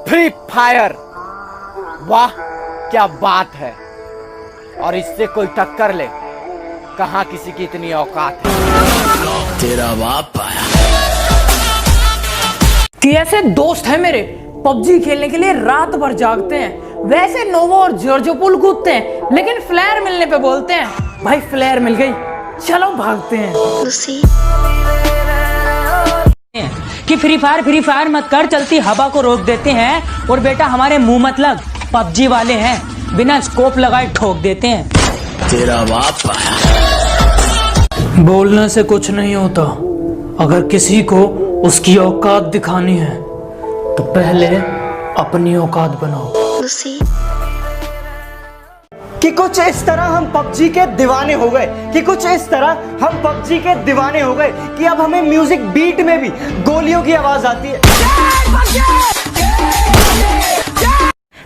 Free fire, वाह क्या बात है। और इससे कोई टक्कर ले, कहां किसी की इतनी औकात है। तेरा बाप आया कि ऐसे दोस्त हैं मेरे, पबजी खेलने के लिए रात भर जागते हैं, वैसे नोवा और जॉर्जो पुल कूदते हैं, लेकिन फ्लेयर मिलने पे बोलते हैं भाई फ्लेयर मिल गई चलो भागते हैं। कि फ्री फायर मत कर, चलती हवा को रोक देते हैं, और बेटा हमारे मुंह मत लग, पबजी वाले हैं, बिना स्कोप लगाए ठोक देते हैं। तेरा बाप आया। बोलने से कुछ नहीं होता, अगर किसी को उसकी औकात दिखानी है तो पहले अपनी औकात बनाओ। कि कुछ इस तरह हम पबजी के दीवाने हो गए, कि कुछ इस तरह हम पबजी के दीवाने हो गए कि अब हमें म्यूजिक बीट में भी गोलियों की आवाज आती है।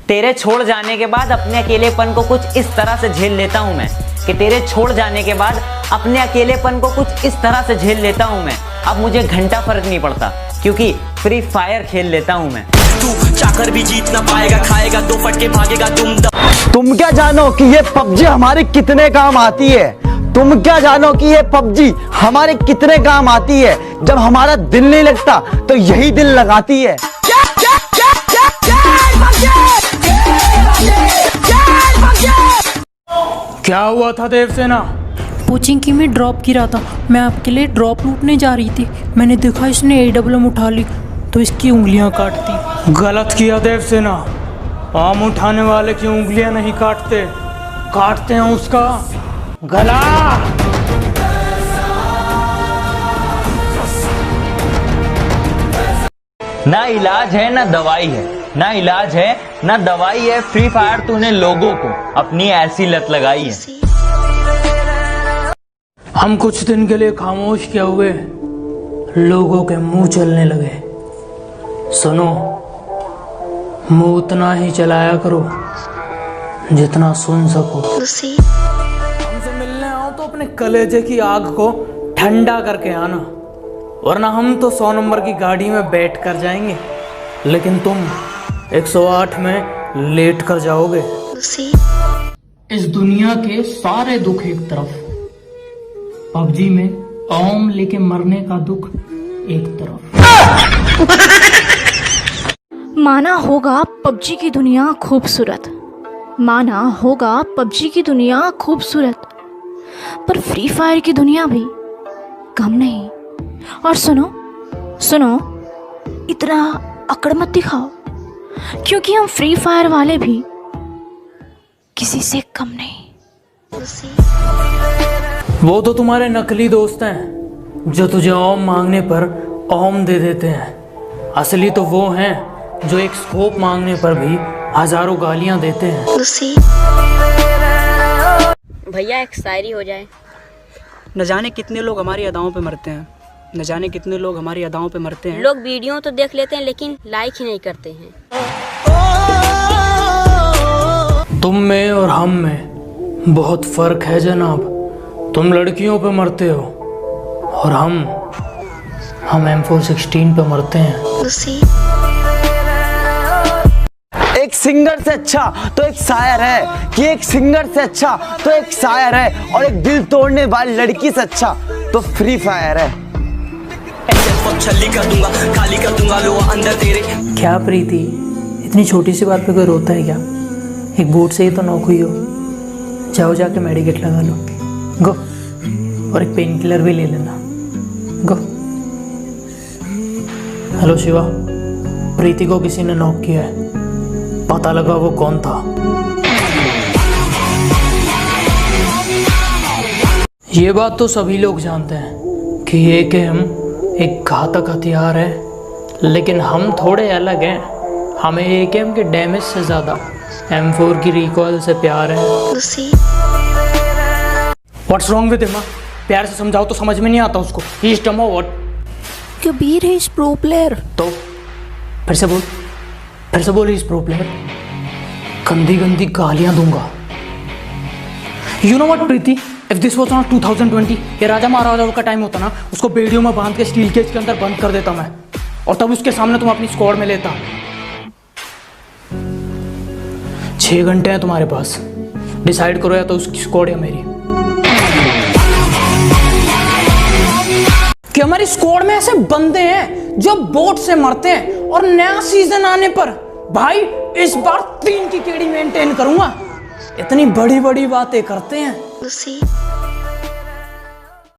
तेरे छोड़ जाने के बाद अपने अकेलेपन को कुछ इस तरह से झेल लेता हूँ मैं, कि तेरे छोड़ जाने के बाद अपने अकेलेपन को कुछ इस तरह से झेल लेता हूँ मैं। अब मुझे घंटा फर्क नहीं पड़ता, क्योंकि फ्री फायर खेल लेता हूँ मैं। तू चाकर भी जीत ना पाएगा, खाएगा दो फटके भागेगा तुम क्या जानो कि ये पबजी हमारे कितने काम आती है। तुम क्या जानो कि ये पबजी हमारे कितने काम आती है। जब हमारा दिल नहीं लगता तो यही दिल लगाती है। क्या हुआ था देवसेना? कोचिंग में ड्रॉप गिरा था, मैं आपके लिए ड्रॉप लूटने जा रही थी, मैंने देखा इसने AWM उठा ली तो इसकी उंगलियां काट दी। गलत किया देवसेना, आम उठाने वाले की उंगलियां नहीं काटते, काटते हैं उसका गला। ना इलाज है ना दवाई है, ना इलाज है ना दवाई है, फ्री फायर तूने लोगों को अपनी ऐसी लत लगाई है। हम कुछ दिन के लिए खामोश क्या हुए, लोगों के मुंह चलने लगे। सुनो, मुंह उतना ही चलाया करो जितना सुन सको। हमसे मिलने आओ तो अपने कलेजे की आग को ठंडा करके आना, वरना हम तो 100 नंबर की गाड़ी में बैठ कर जाएंगे, लेकिन तुम 108 में लेट कर जाओगे। इस दुनिया के सारे दुख एक तरफ, पबजी में ओम लेके मरने का दुख एक तरफ। माना होगा पबजी की दुनिया खूबसूरत, माना होगा पबजी की दुनिया खूबसूरत, पर फ्री फायर की दुनिया भी कम नहीं। और सुनो सुनो, इतना अकड़ मत दिखाओ, क्योंकि हम फ्री फायर वाले भी किसी से कम नहीं। वो तो तुम्हारे नकली दोस्त हैं जो तुझे ओम मांगने पर ओम दे देते हैं, असली तो वो हैं जो एक स्कोप मांगने पर भी हजारों गालियां देते हैं। भैया एक शायरी हो जाए। न जाने कितने लोग हमारी अदाओं पे मरते हैं, न जाने कितने लोग हमारी अदाओं पे मरते हैं। लोग वीडियो तो देख लेते हैं लेकिन लाइक ही नहीं करते हैं। तुम में और हम में बहुत फर्क है जनाब, तुम लड़कियों पे मरते हो और हम M416 पे मरते हैं। एक सिंगर से अच्छा तो एक शायर है, कि एक सिंगर से अच्छा तो एक शायर है, और एक दिल तोड़ने वाली लड़की से अच्छा तो फ्री फायर है। छल्ली कर दूंगा, खाली कर दूंगा लो अंदर तेरे। क्या प्रीति, इतनी छोटी सी बात पे कोई रोता है क्या? एक बूट से ही तो नॉक हुई हो, जाओ जाके मेडिकेट लगा लो, गो, और एक पेन किलर भी ले लेना, गो। हेलो शिवा, प्रीति को किसी ने नॉक किया है, पता लगा वो कौन था। ये बात तो सभी लोग जानते हैं कि ये गेम एक घातक हथियार है, लेकिन हम थोड़े अलग हैं। हमें AKM के डैमेज से ज़्यादा M4 की रिकॉइल से प्यार है। What's wrong with him? प्यार से समझाओ तो समझ में नहीं आता उसको। He is dumb or what? Kabir है इस प्रो प्लेयर। तो फिर से बोल he is pro player। गंदी गंदी गालियां दूंगा। You know what Preeti? If this was not 2020, ये राजा महाराजाओं का टाइम होता ना, उसको बेड़ियों में बांध के स्टील केज के अंदर बंद कर देता मैं, और तब उसके सामने तुम अपनी स्क्वाड में लेता। 6 घंटे हैं तुम्हारे पास, डिसाइड करो, या तो उसकी स्क्वाड या मेरी। कि हमारी स्क्वाड में ऐसे बंदे हैं जो बोट से मरते हैं, और नया सीजन आने पर भाई इस बार 3 की केडी मेंटेन करूंगा। इतनी बड़ी बड़ी बातें करते हैं।